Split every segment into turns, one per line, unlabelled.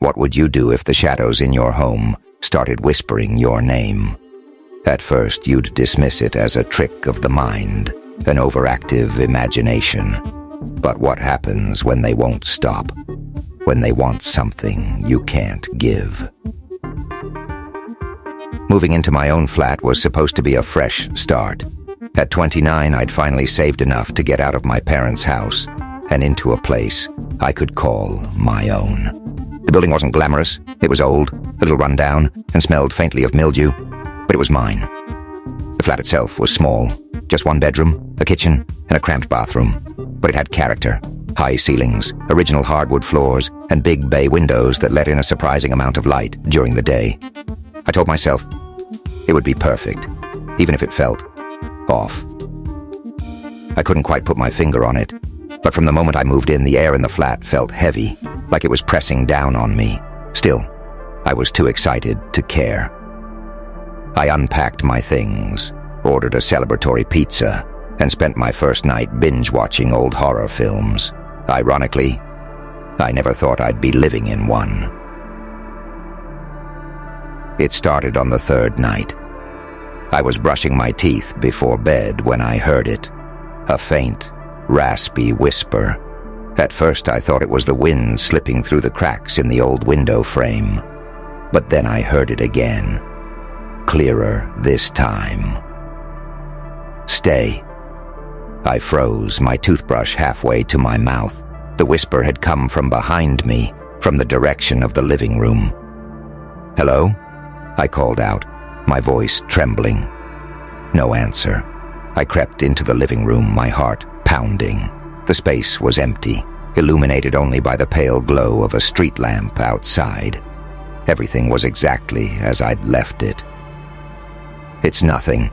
What would you do if the shadows in your home started whispering your name? At first, you'd dismiss it as a trick of the mind, an overactive imagination. But what happens when they won't stop? When they want something you can't give? Moving into my own flat was supposed to be a fresh start. At 29, I'd finally saved enough to get out of my parents' house and into a place I could call my own. The building wasn't glamorous. It was old, a little run down, and smelled faintly of mildew, but it was mine. The flat itself was small, just one bedroom, a kitchen, and a cramped bathroom, but it had character. High ceilings, original hardwood floors, and big bay windows that let in a surprising amount of light during the day. I told myself it would be perfect, even if it felt off. I couldn't quite put my finger on it, but from the moment I moved in, the air in the flat felt heavy, like it was pressing down on me. Still, I was too excited to care. I unpacked my things, ordered a celebratory pizza, and spent my first night binge-watching old horror films. Ironically, I never thought I'd be living in one. It started on the third night. I was brushing my teeth before bed when I heard it. A faint, raspy whisper. At first I thought it was the wind slipping through the cracks in the old window frame. But then I heard it again. Clearer this time. Stay. I froze, my toothbrush halfway to my mouth. The whisper had come from behind me, from the direction of the living room. "Hello?" I called out, my voice trembling. No answer. I crept into the living room, my heart pounding. The space was empty, illuminated only by the pale glow of a street lamp outside. Everything was exactly as I'd left it. "It's nothing,"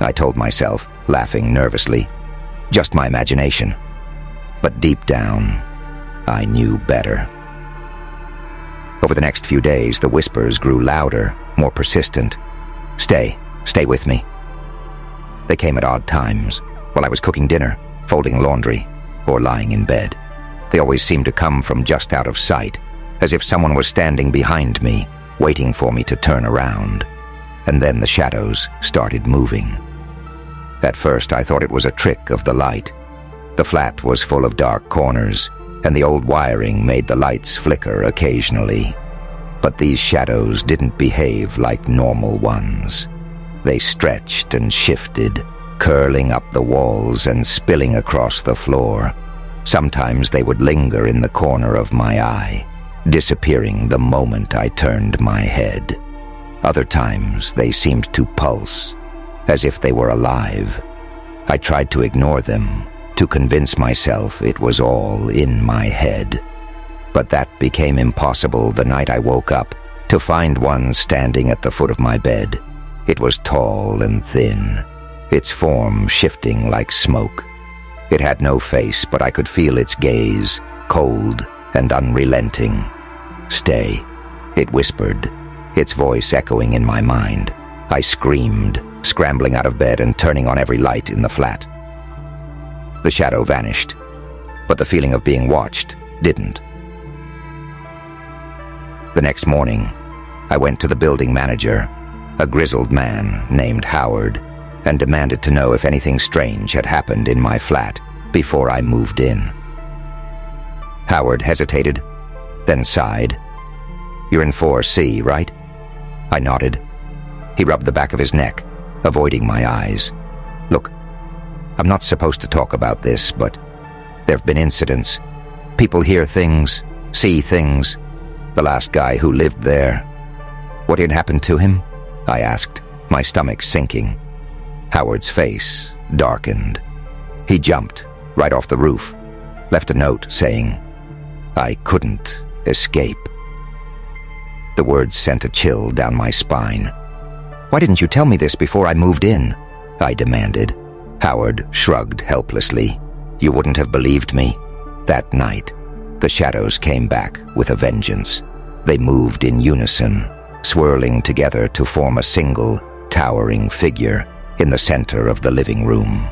I told myself, laughing nervously. "Just my imagination." But deep down, I knew better. Over the next few days, the whispers grew louder, more persistent. Stay with me." They came at odd times, while I was cooking dinner, folding laundry, or lying in bed. They always seemed to come from just out of sight, as if someone was standing behind me, waiting for me to turn around. And then the shadows started moving. At first, I thought it was a trick of the light. The flat was full of dark corners, and the old wiring made the lights flicker occasionally. But these shadows didn't behave like normal ones. They stretched and shifted, curling up the walls and spilling across the floor. Sometimes they would linger in the corner of my eye, disappearing the moment I turned my head. Other times they seemed to pulse, as if they were alive. I tried to ignore them, to convince myself it was all in my head. But that became impossible the night I woke up, to find one standing at the foot of my bed. It was tall and thin, its form shifting like smoke. It had no face, but I could feel its gaze, cold and unrelenting. "Stay," it whispered, its voice echoing in my mind. I screamed, scrambling out of bed and turning on every light in the flat. The shadow vanished, but the feeling of being watched didn't. The next morning, I went to the building manager, a grizzled man named Howard, and demanded to know if anything strange had happened in my flat before I moved in. Howard hesitated, then sighed. "You're in 4C, right?" I nodded. He rubbed the back of his neck, avoiding my eyes. "Look, I'm not supposed to talk about this, but there've been incidents. People hear things, see things. The last guy who lived there." "What had happened to him?" I asked, my stomach sinking. Howard's face darkened. He jumped right off the roof, left a note saying, "I couldn't escape." The words sent a chill down my spine. "Why didn't you tell me this before I moved in?" I demanded. Howard shrugged helplessly. "You wouldn't have believed me." That night, the shadows came back with a vengeance. They moved in unison, swirling together to form a single, towering figure in the center of the living room.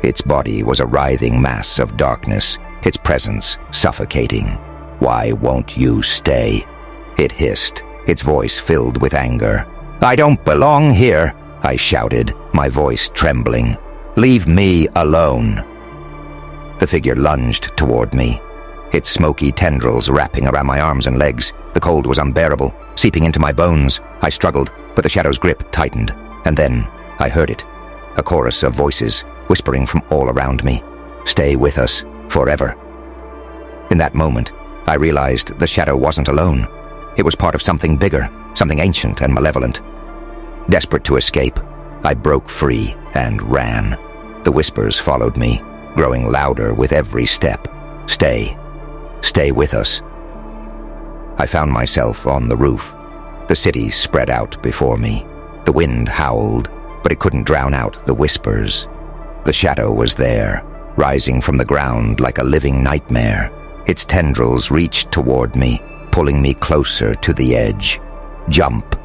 Its body was a writhing mass of darkness, its presence suffocating. "Why won't you stay?" It hissed, its voice filled with anger. "I don't belong here," I shouted, my voice trembling. "Leave me alone." The figure lunged toward me, its smoky tendrils wrapping around my arms and legs. The cold was unbearable, seeping into my bones. I struggled, but the shadow's grip tightened. And then I heard it, a chorus of voices whispering from all around me. "Stay with us, forever." In that moment, I realized the shadow wasn't alone. It was part of something bigger, something ancient and malevolent. Desperate to escape, I broke free and ran. The whispers followed me, growing louder with every step. "Stay. Stay with us." I found myself on the roof. The city spread out before me. The wind howled, but it couldn't drown out the whispers. The shadow was there, rising from the ground like a living nightmare. Its tendrils reached toward me, pulling me closer to the edge. "Jump,"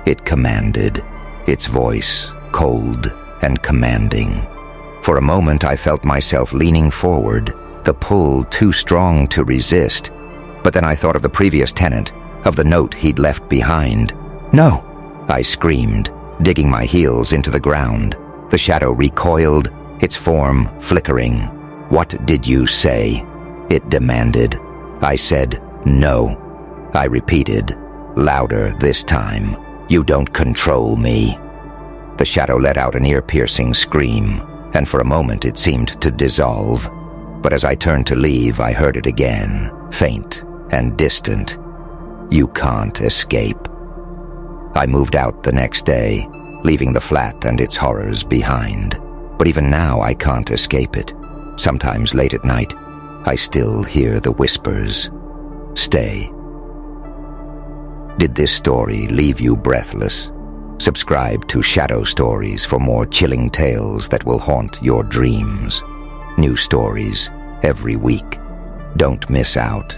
it commanded, its voice cold and commanding. For a moment I felt myself leaning forward, the pull too strong to resist. But then I thought of the previous tenant, of the note he'd left behind. "No!" I screamed, digging my heels into the ground. The shadow recoiled, its form flickering. "What did you say?" it demanded. I said, "No." I repeated, louder this time. "You don't control me." The shadow let out an ear-piercing scream, and for a moment it seemed to dissolve. But as I turned to leave, I heard it again, faint and distant. "You can't escape." I moved out the next day, leaving the flat and its horrors behind. But even now I can't escape it. Sometimes late at night, I still hear the whispers. Stay. Did this story leave you breathless? Subscribe to Shadow Stories for more chilling tales that will haunt your dreams. New stories every week. Don't miss out.